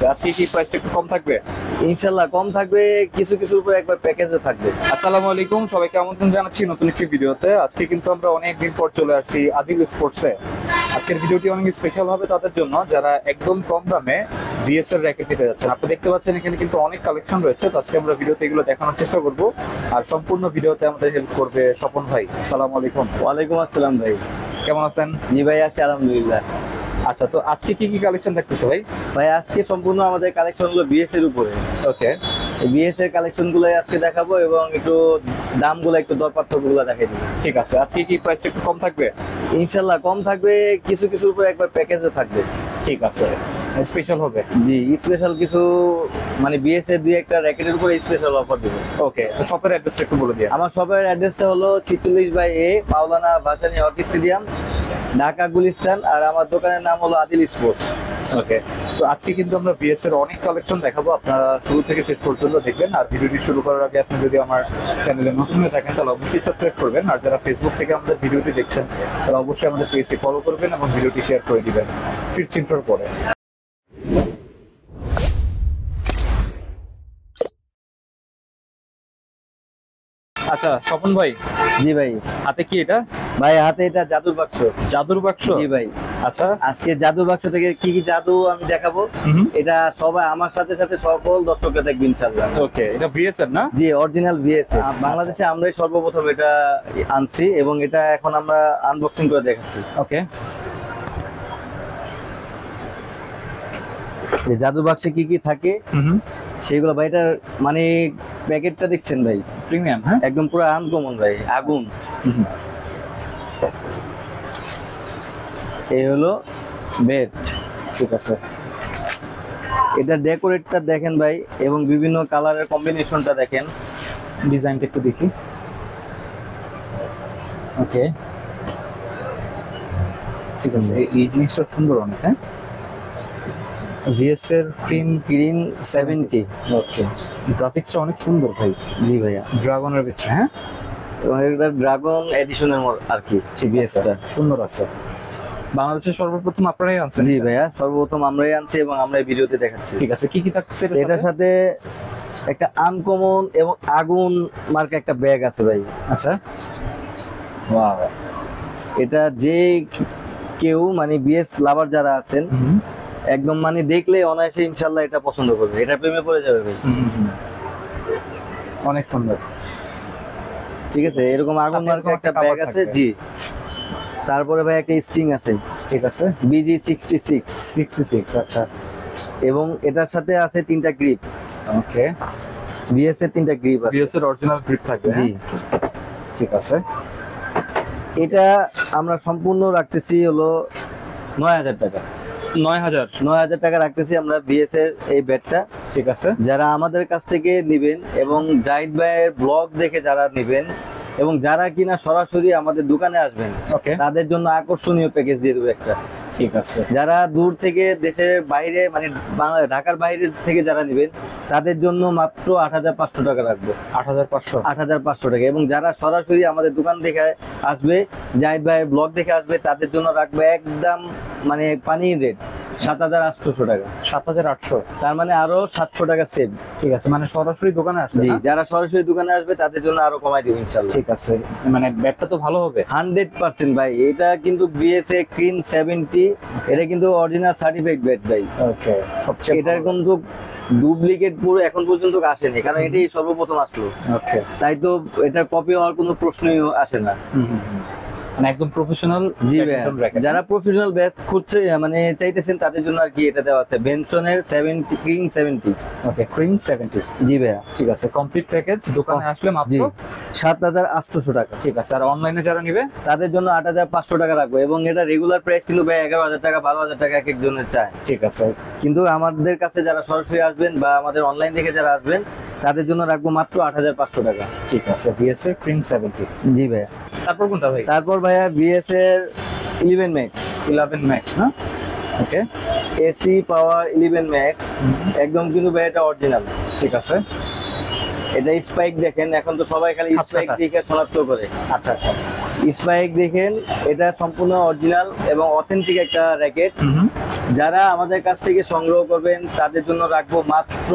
আছে। আজকে কি প্রাইসটা একটু কম থাকবে? ইনশাআল্লাহ কম থাকবে, কিছু কিছুর উপর একবার প্যাকেজও থাকবে। আসসালামু আলাইকুম, সবাইকে আমন্ত্রণ জানাচ্ছি নতুন একটি ভিডিওতে। আজকে কিন্তু আমরা অনেক দিন পর চলে আসছি আদিল স্পোর্টসে। আজকের ভিডিওটি অনেক স্পেশাল হবে তাদের জন্য যারা একদম কম দামে ভিএস এর র্যাকেট নিতে যাচ্ছেন। আপনি দেখতে পাচ্ছেন এখানে কিন্তু অনেক কালেকশন রয়েছে। তো আজকে আমরা ভিডিওতে এগুলো দেখানোর চেষ্টা করব, আর সম্পূর্ণ ভিডিওতে আমাদের হেল্প করবে স্বপন ভাই। আসসালামু আলাইকুম। ওয়ালাইকুম আসসালাম ভাই। কেমন আছেন? জি ভাই, আছি আলহামদুলিল্লাহ। আচ্ছা, তো আজকে কি কি কালেকশন দেখতেছে ভাই? ভাই আজকে সম্পূর্ণ আমাদের কালেকশন গুলো বিএস এর উপরে। ওকে, এই বিএস এর কালেকশন গুলো আজকে দেখাবো এবং একটু দামগুলো একটু দর পার্থক্য গুলো দেখাই দিব। ঠিক আছে। আজকে কি প্রাইসটা একটু কম থাকবে? ইনশাআল্লাহ কম থাকবে, কিছু কিছুর উপর একবার প্যাকেজও থাকবে। ঠিক আছে, স্পেশাল হবে। জি, স্পেশাল কিছু মানে বিএস এর দুই একটা র্যাকেটের উপরে স্পেশাল অফার দিব। ওকে, তো শপের অ্যাড্রেসটা একটু বলে দিন। আমার শপের অ্যাড্রেসটা হলো 46/A পাওলানা ভাসানী হকি স্টেডিয়াম, ঢাকা গুলিস্তান। আর আমার দোকানের নাম হলো আদিল স্পোর্টস। ওকে, তো আজকে কিন্তু আমরা বিএস এর অনেক কালেকশন দেখাবো, আপনারা শুরু থেকে শেষ পর্যন্ত দেখবেন। আর ভিডিওটি শুরু করার আগে আপনি যদি আমার চ্যানেলে নতুন হয়ে থাকেন তাহলে অবশ্যই সাবস্ক্রাইব করবেন, আর যারা ফেসবুক থেকে আমাদের ভিডিওটি দেখছেন তাহলে অবশ্যই আমাদের পেজটি ফলো করবেন এবং ভিডিওটি শেয়ার করে দিবেন। ফিরছি ইন্ট্রোর পরে। আচ্ছা স্বপন ভাই, জি ভাই। হাতে কি এটা? ভাই হাতে এটা জাদুর বাক্স। জাদুর বাক্স? জি ভাই। আচ্ছা, আজকে জাদুর বাক্স থেকে কি কি জাদু আমি দেখাবো, এটা সবাই আমার সাথে সাথে সকল দর্শকরা দেখবে ইনশাআল্লাহ। ওকে, এটা ভিএস এর না? জি, অরিজিনাল ভিএস। বাংলাদেশে আমরাই সর্বপ্রথম এটা আনছি এবং এটা এখন আমরা আনবক্সিং করে দেখাচ্ছি। ওকে, এই জাদু বাক্সে কি কি থাকে সেইগুলো ভাই, এটা মানে প্যাকেটটা দেখছেন ভাই, প্রিমিয়াম। হ্যাঁ, একদম পুরো আনকমন ভাই, আগুন। এই হলো বেড। ঠিক আছে। এটা ডেকোরেটটা দেখেন ভাই, এবং বিভিন্ন কালারের কম্বিনেশনটা দেখেন। ডিজাইনটা একটু দেখি। ওকে, ঠিক আছে। এই জিনিসটা সুন্দর অনেক। হ্যাঁ, ভিএস এর গ্রিন 70। ওকে, গ্রাফিক্সটা অনেক সুন্দর ভাই। জি ভাইয়া, ড্রাগনের ভিতরে। হ্যাঁ, এবং এটা ড্রাগন এডিশনের আর কি ভিএসটা সুন্দর আছে। বাংলাদেশের সর্বপ্রথম আপনারাই আনছেন? জি ভাইয়া, সর্বপ্রথম আমরাই আনছি এবং আমরাই ভিডিওতে দেখাচ্ছি। ঠিক আছে, কি কি থাকছে এটার সাথে? একটা আনকমন এবং আগুন মার্কা একটা ব্যাগ আছে ভাই। আচ্ছা, ওয়াও। এটা যে কেউ মানে বিএস লাভার যারা আছেন একদম মানে দেখলে অনায়াসে ইনশাআল্লাহ এটা পছন্দ করবে, এটা প্রেমে পড়ে যাবে ভাই। অনেক সুন্দর। ঠিক আছে, এরকম আগুন মার্কা একটা ব্যাগ আছে। জি, তারপরে ভাই একটা স্ট্রিং আছে। ঠিক আছে, BG 66। আচ্ছা, এবং এটার সাথে আছে 3টা গ্রিপ। ওকে, বিএস এর 3টা গ্রিপ আছে। বিএস এর অরিজিনাল গ্রিপ থাকবে। জি, ঠিক আছে। এটা আমরা সম্পূর্ণ রাখতেছি হলো 9000 টাকা। 9000 টাকা রাখতেছি আমরা বিএস এর এই ব্যাটটা। ঠিক আছে। যারা আমাদের কাছ থেকে নেবেন এবং জাহিদ ভাইয়ের ব্লগ দেখে যারা নেবেন এবং যারা কিনা সরাসরি আমাদের দোকানে আসবেন, ওকে, তাদের জন্য আকর্ষণীয় প্যাকেজ দিয়ে দেবো একটা। ঠিক আছে। যারা দূর থেকে দেশের বাইরে মানে ঢাকার বাইরে থেকে যারা নেবেন তাদের জন্য মাত্র 8500 টাকা রাখবো। 8500 টাকা। এবং যারা সরাসরি আমাদের দোকান দেখে আসবে, জাহিদ ভাইয়ের ব্লগ দেখে আসবে, তাদের জন্য রাখবো একদম মানে পানির রেট 7800 টাকা। 7800, তার মানে আরো 700 টাকা সেভ। ঠিক আছে, মানে সরাসরি দোকানে আসবে? জি, যারা সরাসরি দোকানে আসবে তাদের জন্য আরো কমাই দেব ইনশাআল্লাহ। ঠিক আছে, মানে ব্যাটটা তো ভালো হবে 100% ভাই। এটা কিন্তু বিএসএ ক্রিন 70, এটা কিন্তু অরিজিনাল সার্টিফাইড ব্যাট ভাই। ওকে, সবচেয়ে এটার কিন্তু ডুপ্লিকেট পুরো এখন পর্যন্ত আসেনি, কারণ এটাই সর্বপ্রথম আসলো। ওকে, তাই তো এটার কপি হওয়ার কোনো প্রশ্নই আসে না। মানে একদম প্রফেশনাল। জি ভাই, যারা প্রফেশনাল ব্যাট খুঁজছে মানে চাইতেছেন তাদের জন্য আর কি এটা দেওয়া আছে, বেনসনের 70 ক্রিন 70। ওকে, ক্রিন 70। জি ভাইয়া, ঠিক আছে। কমপ্লিট প্যাকেজ দোকানে আসলে মাত্র 7800 টাকা। ঠিক আছে। আর অনলাইনে যারা নেবে তাদের জন্য 8500 টাকা রাখবো। এবং এটা রেগুলার প্রাইস কিন্তু ভাই 11000 টাকা 12000 টাকা এক একজনের চায়। ঠিক আছে, কিন্তু আমাদের কাছে যারা সরাসরি আসবেন বা আমাদের অনলাইন থেকে যারা আসবেন তাদের জন্য রাখবো মাত্র 8500 টাকা। ঠিক আছে। বিএস এর ক্রিন 70। জি ভাইয়া। তারপর কোনটা ভাই? তারপর ভাইয়া বিএস এর 11 ম্যাক্স। 11 ম্যাক্স না? ওকে, এসি পাওয়ার 11 ম্যাক্স, একদম কিন্তু ভাই এটা অরিজিনাল। ঠিক আছে। এটা স্পাইক দেখেন, এখন তো সবাই খালি আচ্ছা, স্পাইক আচ্ছা। দেখে শনাক্ত করে। আচ্ছা আচ্ছা। স্পাইক দেখেন, এটা সম্পূর্ণ অরিজিনাল এবং অথেন্টিক একটা র্যাকেট। যারা আমাদের কাছ থেকে সংগ্রহ করবেন তাদের জন্য রাখবো মাত্র,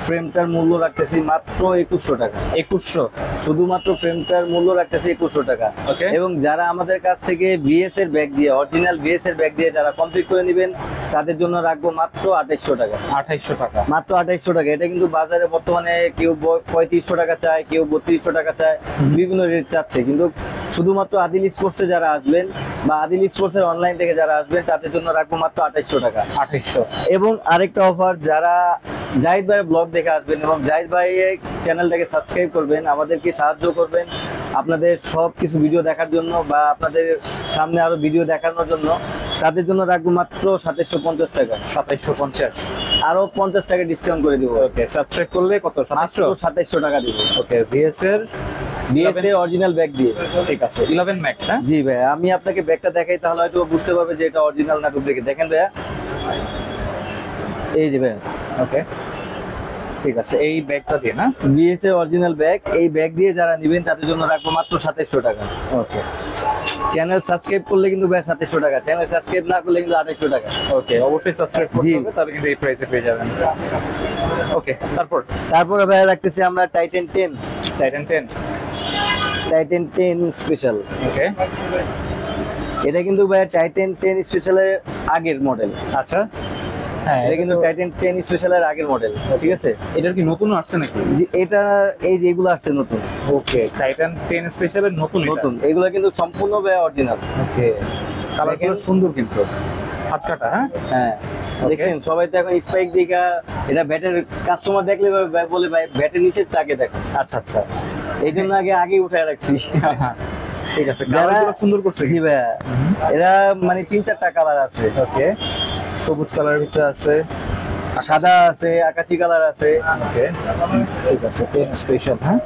ফ্রেমটার মূল্য রাখতেছি মাত্র 2100 টাকা। 2100? শুধুমাত্র ফ্রেমটার মূল্য রাখতেছি 2100 টাকা। Okay. এবং যারা আমাদের কাছ থেকে ভিএস এর ব্যাগ দিয়ে, অরিজিনাল ভিএস এর ব্যাগ দিয়ে যারা কমপ্লিট করে নেবেন তাদের জন্য রাখবো মাত্র 2800 টাকা। 2800 টাকা? মাত্র 2800 টাকা। এটা কিন্তু বাজারে বর্তমানে কেউ 3500 টাকা চায়, কেউ 3200 টাকা চায়, বিভিন্ন রেট চাচ্ছে। কিন্তু শুধুমাত্র আদিল স্পোর্টসে যারা আসবেন বা আদিল স্পোর্টসের অনলাইন থেকে যারা আসবেন তাদের জন্য রাখবো মাত্র 2800 টাকা। 2800? এবং আরেকটা অফার, যারা জাহিদ ভাইয়ের ব্লগ দেখে আসবেন এবং জাহিদ ভাইয়ের চ্যানেলটাকে সাবস্ক্রাইব করবেন, আমাদেরকে সাহায্য করবেন আপনাদের সব কিছু ভিডিও দেখার জন্য বা আপনাদের সামনে আরো ভিডিও দেখানোর জন্য, তাদের জন্য রাখবো মাত্র 2750 টাকা। 2750? আরো 50 টাকা ডিসকাউন্ট করে দিব। ওকে, সাবস্ক্রাইব করলে কত? মাত্র 2700 টাকা দিব। ওকে, ভিএস এর বিএস এর অরিজিনাল ব্যাগ দিয়ে। ঠিক আছে, 11 ম্যাক্স? হ্যাঁ জি ভাই, আমি আপনাকে ব্যাগটা দেখাই, তাহলে হয়তো বুঝতে পারবে যে এটা অরিজিনাল না ডুপ্লিকেট। দেখেন ভাইয়া, এই যে ভাইয়া, ওকে ঠিক আছে, এই ব্যাগটা দিয়ে না? বিএস এর অরিজিনাল ব্যাগ। এই ব্যাগ দিয়ে যারা নেবেন তাদের জন্য রাখবো মাত্র 2700 টাকা। ওকে, চ্যানেল সাবস্ক্রাইব করলে কিন্তু ভাই 2700 টাকা, চ্যানেল সাবস্ক্রাইব না করলে কিন্তু 2800 টাকা। ওকে, অবশ্যই সাবস্ক্রাইব করতে জি। হবে, তাহলে কিন্তু এই প্রাইসে পেয়ে যাবেন। ওকে, তারপরে ভাই রাখতেছি আমরা Titan 10। Titan 10? Titan 10 special. Okay, এটা কিন্তু ভাই টাইটান 10 স্পেশালের আগের মডেল। আচ্ছা। হ্যাঁ, এটা কিন্তু টাইটান 10 স্পেশালের আগের মডেল, ঠিক আছে? এটার কি নতুন আসছে নাকি? যে এটা, এই যে এগুলো আসছে নতুন। ওকে, টাইটান 10 স্পেশালের নতুন? নতুন, এগুলো কিন্তু সম্পূর্ণ ভাই অরিজিনাল। ওকে, কালারগুলো দেখেন। সুন্দর কিন্তু, হাত কাটা। হ্যাঁ হ্যাঁ, দেখছেন সবাই তো এখন স্পাইক দেখা, এটা ব্যাটের কাস্টমার দেখলে বলে ভাই ব্যাটের নিচের তাকে দেখো। আচ্ছা আচ্ছা। এই জন্য আগে উঠায় রাখছি। ঠিক আছে, যারা কালারগুলো সুন্দর করছে। জি ভাইয়া, এরা মানে 3-4টা কালার আছে। ওকে, সবুজ কালারের ভিতরে আছে, সাদা আছে, আকাশি কালার আছে। ওকে ঠিক আছে, 10 স্পেশাল। হ্যাঁ,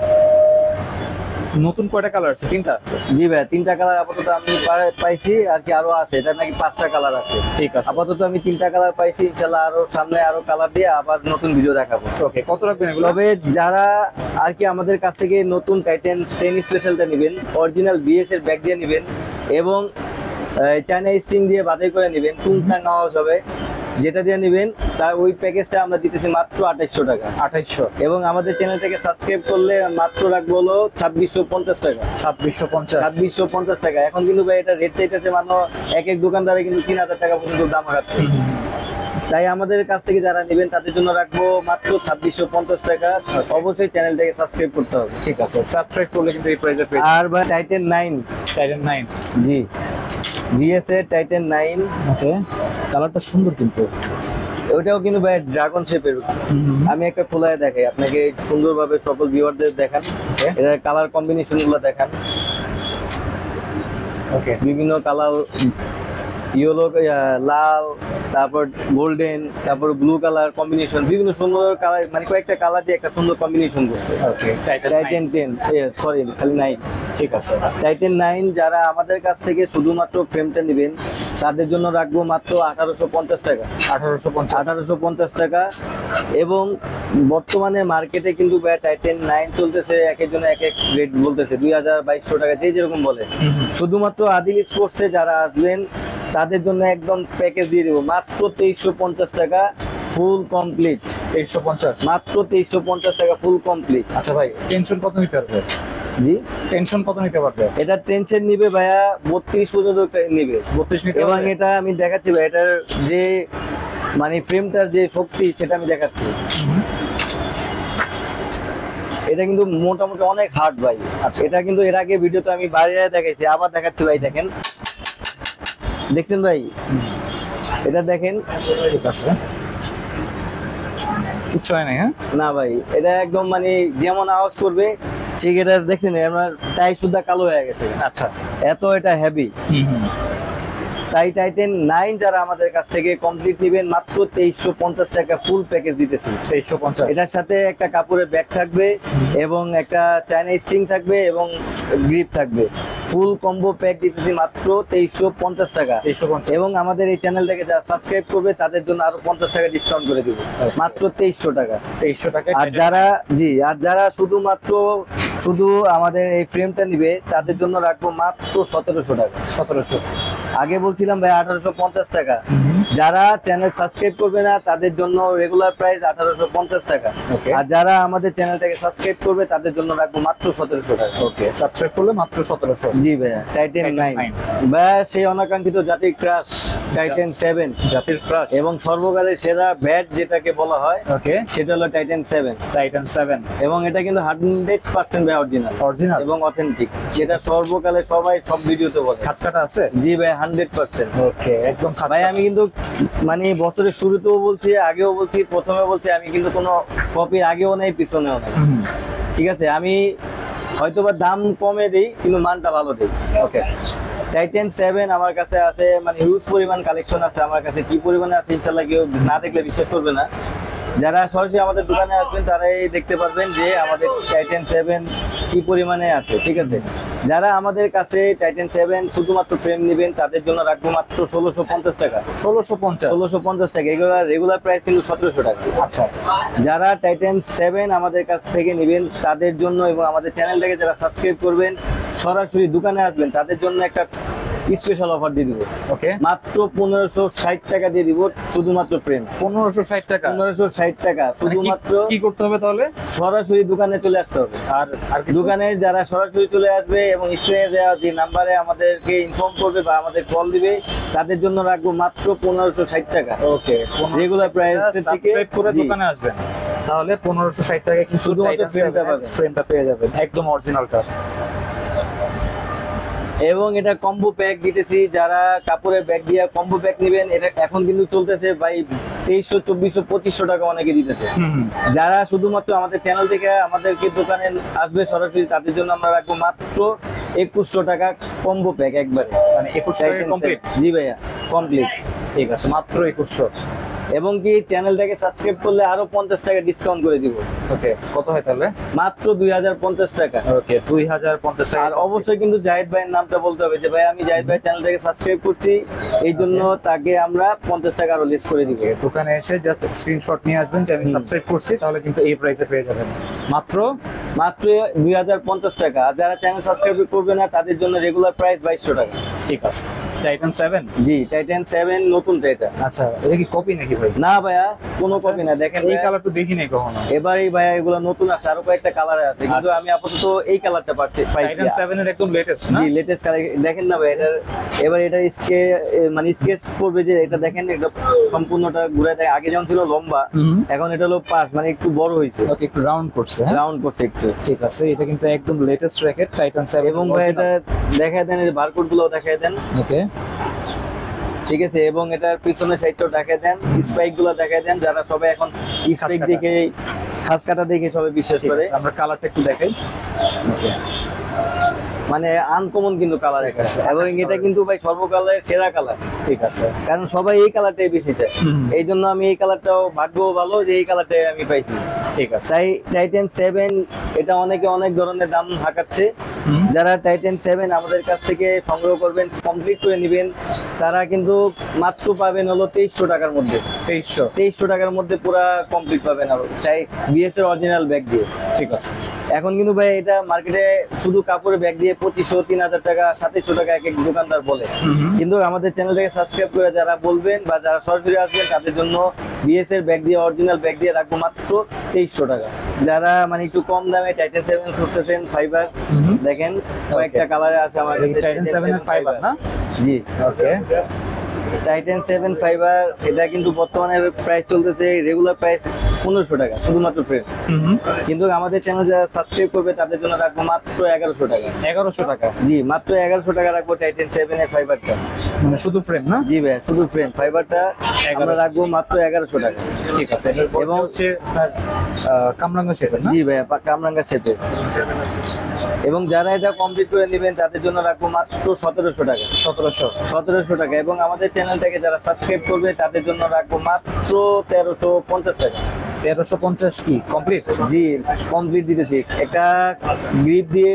নতুন কয়টা কালার আছে? 3টা? জি ভাইয়া, 3টা কালার আপাতত আমি পাইছি, আর কি আরো আছে, এটা নাকি 5টা কালার আছে। ঠিক আছে, আপাতত আমি 3টা কালার পাইছি, ইনশাল্লাহ আরো সামনে আরো কালার দিয়ে আবার নতুন ভিডিও দেখাবো। ওকে, কত রাখবেন এগুলো? তবে যারা আর কি আমাদের কাছ থেকে নতুন টাইটান 10 স্পেশালটা নেবেন, অরিজিনাল বিএস এর ব্যাগ দিয়ে নেবেন এবং চায়না স্টিং দিয়ে বাধাই করে নেবেন, টুংটাং আওয়াজ হবে, যেটা দিয়ে নেবেন তার ওই প্যাকেজটা আমরা দিতেছি মাত্র 2800 টাকা। 2800? এবং আমাদের চ্যানেলটাকে সাবস্ক্রাইব করলে মাত্র রাখবো হলো 2650 টাকা। 2650? 2650 টাকা। এখন কিন্তু ভাই এটা রেট চাইতেছে মানুষ, এক এক দোকানদারে কিন্তু 3000 টাকা পর্যন্ত দাম রাখছে। তাই আমাদের কাছ থেকে যারা নেবেন তাদের জন্য রাখবো মাত্র 2650 টাকা। অবশ্যই চ্যানেলটাকে সাবস্ক্রাইব করতে হবে। ঠিক আছে, সাবস্ক্রাইব করলে কিন্তু এই প্রাইসে পেয়ে আর ভাই টাইটান 9। টাইটান 9? জি, ভিএস এর টাইটান 9। ওকে, কালারটা সুন্দর কিন্তু। ওইটাও কিন্তু ভাই ড্রাগন শেপের। আমি একটা খোলায় দেখাই আপনাকে, সুন্দরভাবে সকল ভিউয়ারদের দেখান, এটার কালার কম্বিনেশন গুলো দেখান। ওকে, বিভিন্ন কালার, ইয়েলো, লাল, তারপর গোল্ডেন, তারপর ব্লু কালার কম্বিনেশন, বিভিন্ন সুন্দর কালার, মানে কয়েকটা কালার দিয়ে একটা সুন্দর কম্বিনেশন করছে। ওকে, টাইটান টাইটান 10, সরি খালি 9। ঠিক আছে, টাইটান 9 যারা আমাদের কাছ থেকে শুধুমাত্র ফ্রেমটা নেবেন তাদের জন্য রাখবো মাত্র 1850 টাকা। 1850? 1850 টাকা। এবং বর্তমানে মার্কেটে কিন্তু টাইটান 9 চলতেছে, এক একজন এক এক রেট বলতেছে, 2200 টাকা, যে যেরকম বলে। শুধুমাত্র আদিল স্পোর্টসে যারা আসবেন তাদের জন্য একদম প্যাকেজ দিয়ে দেবো মাত্র 2350 টাকা ফুল কমপ্লিট। 2350? মাত্র 2350 টাকা ফুল কমপ্লিট। আচ্ছা ভাই, টেনশন কত নিতে পারবে? জি, টেনশন কত নিতে পারবে? এটা টেনশন নিবে ভাইয়া 32 পর্যন্ত নিবে। 32 নিতে এবং পারবে? এটা আমি দেখাচ্ছি ভাই, এটার যে মানে ফ্রেমটার যে শক্তি সেটা আমি দেখাচ্ছি। এটা কিন্তু মোটামুটি অনেক হার্ড ভাই। আচ্ছা, এটা কিন্তু এর আগে ভিডিওতে আমি বাইরে দেখাইছি, আবার দেখাচ্ছি ভাই, দেখেন, দেখছেন ভাই, এটা দেখেন। ঠিক আছে, কিচ্ছু হয় না? হ্যাঁ, না ভাই, এটা একদম মানে যেমন আওয়াজ করবে ঠিক, এটা দেখছেন আমার টাই সুদ্ধা কালো হয়ে গেছে। আচ্ছা, এত এটা হেভি। তাই টাইটান 9 যারা আমাদের কাছ থেকে কমপ্লিট নেবেন মাত্র 2350 টাকা ফুল প্যাকেজ দিতেছি। 2350? এটার সাথে একটা কাপড়ের ব্যাগ থাকবে এবং একটা চায়না স্ট্রিং থাকবে এবং গ্রিপ থাকবে। ফুল কম্বো প্যাক দিতেছি মাত্র 2350 টাকা। 2350 এবং আমাদের এই চ্যানেলটাকে যারা সাবস্ক্রাইব করবে তাদের জন্য আরো 50 টাকা ডিসকাউন্ট করে দিব, মাত্র 2300 টাকা। 2300 টাকা। আর যারা শুধু আমাদের এই ফ্রেমটা নিবে তাদের জন্য রাখবো মাত্র 1700 টাকা। 1700 আগে বলছিলাম ভাই 1850 টাকা। যারা চ্যানেল সাবস্ক্রাইব করবে না তাদের জন্য রেগুলার প্রাইস 1850 টাকা। Okay. আর যারা আমাদের চ্যানেলটাকে সাবস্ক্রাইব করবে তাদের জন্য রাখবো মাত্র 1700 টাকা। ওকে, সাবস্ক্রাইব করলে মাত্র 1700। জি ভাইয়া, টাইটেন Titan 9 9। ভাইয়া, সেই অনাকাঙ্ক্ষিত জাতির ক্রাশ টাইটেন 7 জাতির ক্রাশ। এবং সর্বকালের সেরা ব্যাট যেটাকে বলা হয় ওকে, সেটা হলো টাইটেন 7। টাইটান 7 এবং এটা কিন্তু 100% ভাই অরিজিনাল অরিজিনাল এবং অথেন্টিক, যেটা সর্বকালে সবাই সব ভিডিওতে বলে। খাঁচকাটা আছে। জি ভাই, 100%। ওকে, একদম খাঁচা। ভাই আমি কিন্তু মানে বছরের শুরুতেও বলছি, আগেও বলছি, প্রথমে বলছি, আমি কিন্তু কোনো কপির আগেও নেই পিছনেও নেই। ঠিক আছে, আমি হয়তোবা দাম কমে দেই কিন্তু মানটা ভালো দেই। ওকে, টাইটেন 7 আমার কাছে আছে, মানে হিউজ পরিমাণ কালেকশন আছে আমার কাছে। কি পরিমাণে আছে ইনশাআল্লাহ কেউ না দেখলে বিশ্বাস করবে না। যারা সরাসরি আমাদের দোকানে আসবেন তারাই দেখতে পারবেন যে আমাদের টাইটেন 7 কি পরিমাণে আছে। ঠিক আছে, যারা আমাদের কাছে টাইটেন 7 শুধুমাত্র ফ্রেম নেবেন তাদের জন্য রাখবো মাত্র 1650 টাকা। 1650 টাকা। এগুলো রেগুলার প্রাইস কিন্তু 1700 টাকা। আচ্ছা, যারা টাইটেন 7 আমাদের কাছ থেকে নেবেন তাদের জন্য এবং আমাদের চ্যানেলটাকে যারা সাবস্ক্রাইব করবেন, সরাসরি দোকানে আসবেন, তাদের জন্য একটা স্পেশাল অফার দিয়ে দিব। ওকে, মাত্র 1560 টাকা দিয়ে দিব শুধুমাত্র ফ্রেম। 1560 টাকা। 1560 টাকা শুধুমাত্র। কি করতে হবে তাহলে? সরাসরি দোকানে চলে আসতে হবে। আর কিছু? দোকানে যারা সরাসরি চলে আসবে এবং স্ক্রিনে দেওয়া যে নাম্বারে আমাদেরকে ইনফর্ম করবে বা আমাদের কল দিবে তাদের জন্য রাখবো মাত্র 1560 টাকা। ওকে, রেগুলার প্রাইস থেকে সাবস্ক্রাইব করে জি। দোকানে আসবেন তাহলে 1560 টাকা কিন্তু শুধুমাত্র ফ্রেমটা পাবেন। ফ্রেমটা পেয়ে যাবেন একদম অরিজিনালটা। এবং এটা কম্বো প্যাক দিতেছি, যারা কাপড়ের ব্যাগ দিয়ে কম্বো প্যাক নেবেন, এটা এখন কিন্তু চলতেছে ভাই 2300, 2400, 2500 টাকা অনেকে দিতেছে। যারা শুধুমাত্র আমাদের চ্যানেল থেকে আমাদেরকে দোকানে আসবে সরাসরি তাদের জন্য আমরা রাখবো মাত্র 2100 টাকা কম্বো প্যাক একবারে, মানে 2100 টাকা কমপ্লিট। জি ভাইয়া, কমপ্লিট। ঠিক আছে, মাত্র 2100। এবং কি চ্যানেলটাকে সাবস্ক্রাইব করলে আরো 50 টাকা ডিসকাউন্ট করে দিব। ওকে, কত হয় তাহলে? মাত্র 2050 টাকা। ওকে, 2050 টাকা। আর অবশ্যই কিন্তু জাহিদ ভাইয়ের নামটা বলতে হবে যে ভাই আমি জাহিদ ভাই চ্যানেলটাকে সাবস্ক্রাইব করছি, এই জন্য তাকে আমরা 50 টাকা আরো লেস করে দিব। দোকানে এসে জাস্ট স্ক্রিনশট নিয়ে আসবেন যে আমি সাবস্ক্রাইব করছি, তাহলে কিন্তু এই প্রাইসে পেয়ে যাবেন মাত্র 2050 টাকা। আর যারা চ্যানেল সাবস্ক্রাইব করবে না তাদের জন্য রেগুলার প্রাইস 2200 টাকা। ঠিক আছে। টাইটান 7। জি, টাইটান 7 নতুনটা এটা। আচ্ছা, এটা কি কপি নাকি ভাই? না ভাইয়া, কোনো কপি না। দেখেন এই কালার তো দেখি নাই কখনো। এবারেই ভাইয়া এগুলো নতুন আছে, আরো কয়েকটা কালারে আছে, কিন্তু আচ্ছা। আমি আপাতত এই কালারটা পাইছি। টাইটান 7 এর একদম লেটেস্ট না? জি, লেটেস্ট কালার। দেখেন না ভাই, এবার এটা মানে স্কেচ করবে যে এটা দেখেন, এটা সম্পূর্ণটা ঘুরে দেয়। আগে যেমন ছিল লম্বা, এখন এটা হলো পাশ, মানে একটু বড় হয়েছে। ওকে, একটু রাউন্ড করছে। হ্যাঁ, রাউন্ড করছে একটু। ঠিক আছে, এটা কিন্তু একদম লেটেস্ট র্যাকেট টাইটান 7। এবং ভাই এটা দেখায় দেন, এই বারকোড গুলো দেখায় দেন। ওকে, ঠিক আছে, এবং এটার পিছনের সাইডটাও দেখায় দেন, স্পাইক গুলো দেখায় দেন। যারা সবাই এখন স্পাইক কাটা। দেখে, খাস কাটা দেখে সবাই বিশ্বাস করে। আমরা কালারটা একটু দেখাই। ওকে, মানে আনকমন কিন্তু কালার একটা, আছে। এবং এটা কিন্তু ভাই সর্বকালের সেরা কালার। ঠিক আছে। কারণ সবাই এই কালারটাই বেশি চায়, এই জন্য আমি এই কালারটাও, ভাগ্য ভালো যে এই কালারটাই আমি পাইছি। ঠিক আছে। তাই টাইটেন 7 এটা অনেকে অনেক ধরনের দাম হাঁকাচ্ছে। যারা টাইটেন 7 আমাদের কাছ থেকে সংগ্রহ করবেন, কমপ্লিট করে নেবেন, তারা কিন্তু মাত্র পাবেন হলো 2300 টাকার মধ্যে। 2300 টাকার মধ্যে পুরা কমপ্লিট পাবেন। তাই বিএস এর অরিজিনাল ব্যাগ দিয়ে। ঠিক আছে। এখন কিন্তু ভাই এটা মার্কেটে শুধু কাপড়ের ব্যাগ দিয়ে 2500, 3000 টাকা, 2700 টাকা এক এক দোকানদার বলে। কিন্তু আমাদের চ্যানেলটাকে সাবস্ক্রাইব করে যারা বলবেন বা যারা সরাসরি আসবেন তাদের জন্য বিএস এর ব্যাগ দিয়ে, অরিজিনাল ব্যাগ দিয়ে রাখবো মাত্র 2300 টাকা। যারা মানে একটু কম দামে টাইটান 7 খুঁজতেছেন ফাইবার, দেখেন কয়েকটা কালারে আছে আমার কাছে। টাইটান 7 এর ফাইবার না? জি, ওকে। টাইটান 7 ফাইবার এটা কিন্তু বর্তমানে প্রাইস চলতেছে, রেগুলার প্রাইস 1500 টাকা শুধুমাত্র ফ্রেম। কিন্তু আমাদের চ্যানেল যারা সাবস্ক্রাইব করবে তাদের জন্য রাখবো মাত্র 1100 টাকা। 1100 টাকা? জি, মাত্র 1100 টাকা রাখবো টাইটান 7 এর ফাইবারটা। মানে শুধু ফ্রেম না? জি ভাই, শুধু ফ্রেম। ফাইবারটা আমরা রাখবো মাত্র 1100 টাকা। ঠিক আছে। এবং হচ্ছে আপনার কামরাঙ্গা শেপের না? জি ভাই, কামরাঙ্গা শেপের। এবং যারা এটা কমপ্লিট করে নেবেন তাদের জন্য রাখবো মাত্র 1700 টাকা। 1700 টাকা। এবং আমাদের চ্যানেলটাকে যারা সাবস্ক্রাইব করবে তাদের জন্য রাখবো মাত্র 1350 টাকা। 1350 কি কমপ্লিট? জি কমপ্লিট দিতেছি, একটা গ্রিপ দিয়ে,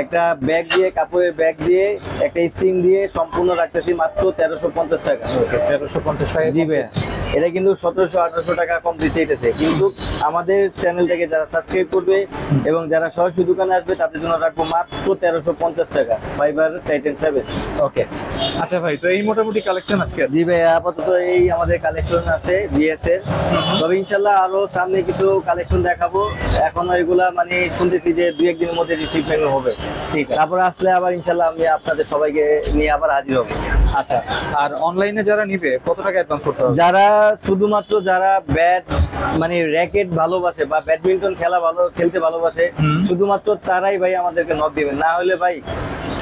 একটা ব্যাগ দিয়ে, কাপড়ের ব্যাগ দিয়ে, একটা স্ট্রিং দিয়ে সম্পূর্ণ রাখতেছি মাত্র 1350 টাকা। ওকে 1350 টাকা। জি ভাইয়া, এটা কিন্তু 1700-1800 টাকা কমপ্লিট চাইতেছে, কিন্তু আমাদের চ্যানেলটাকে যারা সাবস্ক্রাইব করবে এবং যারা সরাসরি দোকানে আসবে তাদের জন্য রাখবো মাত্র 1350 টাকা ফাইবার টাইটেন 7। ওকে আচ্ছা ভাই, তো এই মোটামুটি কালেকশন আজকে। জি ভাইয়া, আপাতত এই আমাদের কালেকশন আছে বিএস এর, তবে ইনশাল্লাহ আরো সামনে কিছু কালেকশন দেখাবো। এখনো এগুলা মানে শুনতেছি যে 2-1 দিনের মধ্যে রিসিভমেন্ট হবে। ঠিক আছে। তারপরে আসলে আবার ইনশাল্লাহ আমি আপনাদের সবাইকে নিয়ে আবার হাজির হব। আচ্ছা, আর অনলাইনে যারা নিবে কত টাকা অ্যাডভান্স করতে হবে? যারা শুধুমাত্র যারা ব্যাট মানে র্যাকেট ভালোবাসে বা ব্যাডমিন্টন খেলতে ভালোবাসে, শুধুমাত্র তারাই ভাই আমাদেরকে নক দিবেন। না হলে ভাই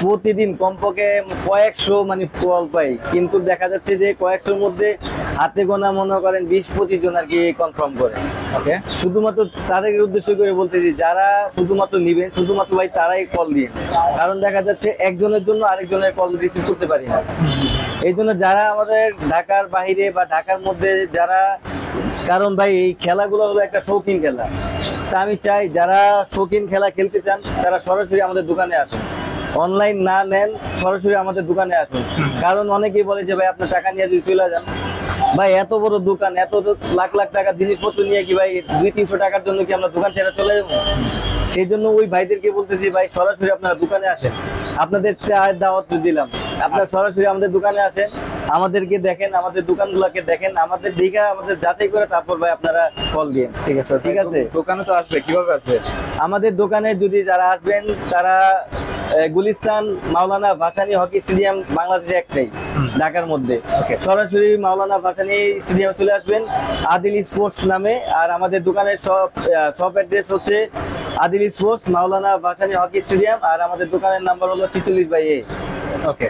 প্রতিদিন কমপক্ষে কয়েকশো মানে কল পাই, কিন্তু দেখা যাচ্ছে যে কয়েকশোর মধ্যে হাতে গোনা মনে করেন 20-25 জন আর কি কনফার্ম করে। ওকে, শুধুমাত্র তাদেরকে উদ্দেশ্য করে বলতেছি, যারা শুধুমাত্র নিবেন শুধুমাত্র ভাই তারাই কল দিন, কারণ দেখা যাচ্ছে একজনের জন্য আরেকজনের কল রিসিভ করতে পারি না। এই জন্য যারা আমাদের ঢাকার বাইরে বা ঢাকার মধ্যে যারা, কারণ ভাই এই খেলাগুলো হলো একটা শৌখিন খেলা, তা আমি চাই যারা শৌখিন খেলা খেলতে চান তারা সরাসরি আমাদের দোকানে আসুন, অনলাইন না নেন, সরাসরি আমাদের দোকানে আসুন। কারণ অনেকেই বলে যে ভাই আপনার টাকা নিয়ে যদি চলে যান, ভাই এত বড় দোকান, এত লাখ লাখ টাকার জিনিসপত্র নিয়ে কি ভাই 200-300 টাকার জন্য কি আমরা দোকান ছেড়ে চলে যাবো? সেই জন্য ওই ভাইদেরকে বলতেছি ভাই সরাসরি আপনারা দোকানে আসেন, আপনাদের চায়ের দাওয়াত দিলাম, আপনারা সরাসরি আমাদের দোকানে আসেন, আমাদেরকে দেখেন, আমাদের দোকানগুলোকে দেখেন, আমাদের দিঘা আমাদের যাচাই করে তারপর ভাই আপনারা কল দিন। ঠিক আছে ঠিক আছে। দোকানে তো আসবে, কিভাবে আসবে? আমাদের দোকানে যদি যারা আসবেন তারা গুলিস্তান মাওলানা ভাসানী হকি স্টেডিয়াম বাংলাদেশে একটাই ঢাকার মধ্যে, Okay. সরাসরি মাওলানা ভাসানী স্টেডিয়ামে চলে আসবেন আদিল স্পোর্টস নামে। আর আমাদের দোকানের সব অ্যাড্রেস হচ্ছে আদিল স্পোর্টস মাওলানা ভাসানী হকি স্টেডিয়াম, আর আমাদের দোকানের নাম্বার হলো 46/A। ওকে,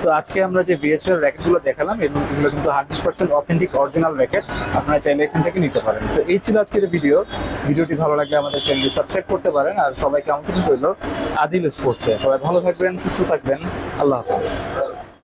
তো আজকে আমরা যে বিএসএল র্যাকেটগুলো দেখালাম এবং এগুলো কিন্তু 100% অথেন্টিক অরিজিনাল র্যাকেট, আপনারা চাইলে এখান থেকে নিতে পারেন। তো এই ছিল আজকের ভিডিওটি ভালো লাগলে আমাদের চ্যানেলটি সাবস্ক্রাইব করতে পারেন, আর সবাইকে আমন্ত্রণ রইল আদিল স্পোর্টসে। সবাই ভালো থাকবেন, সুস্থ থাকবেন, আল্লাহ হাফেজ।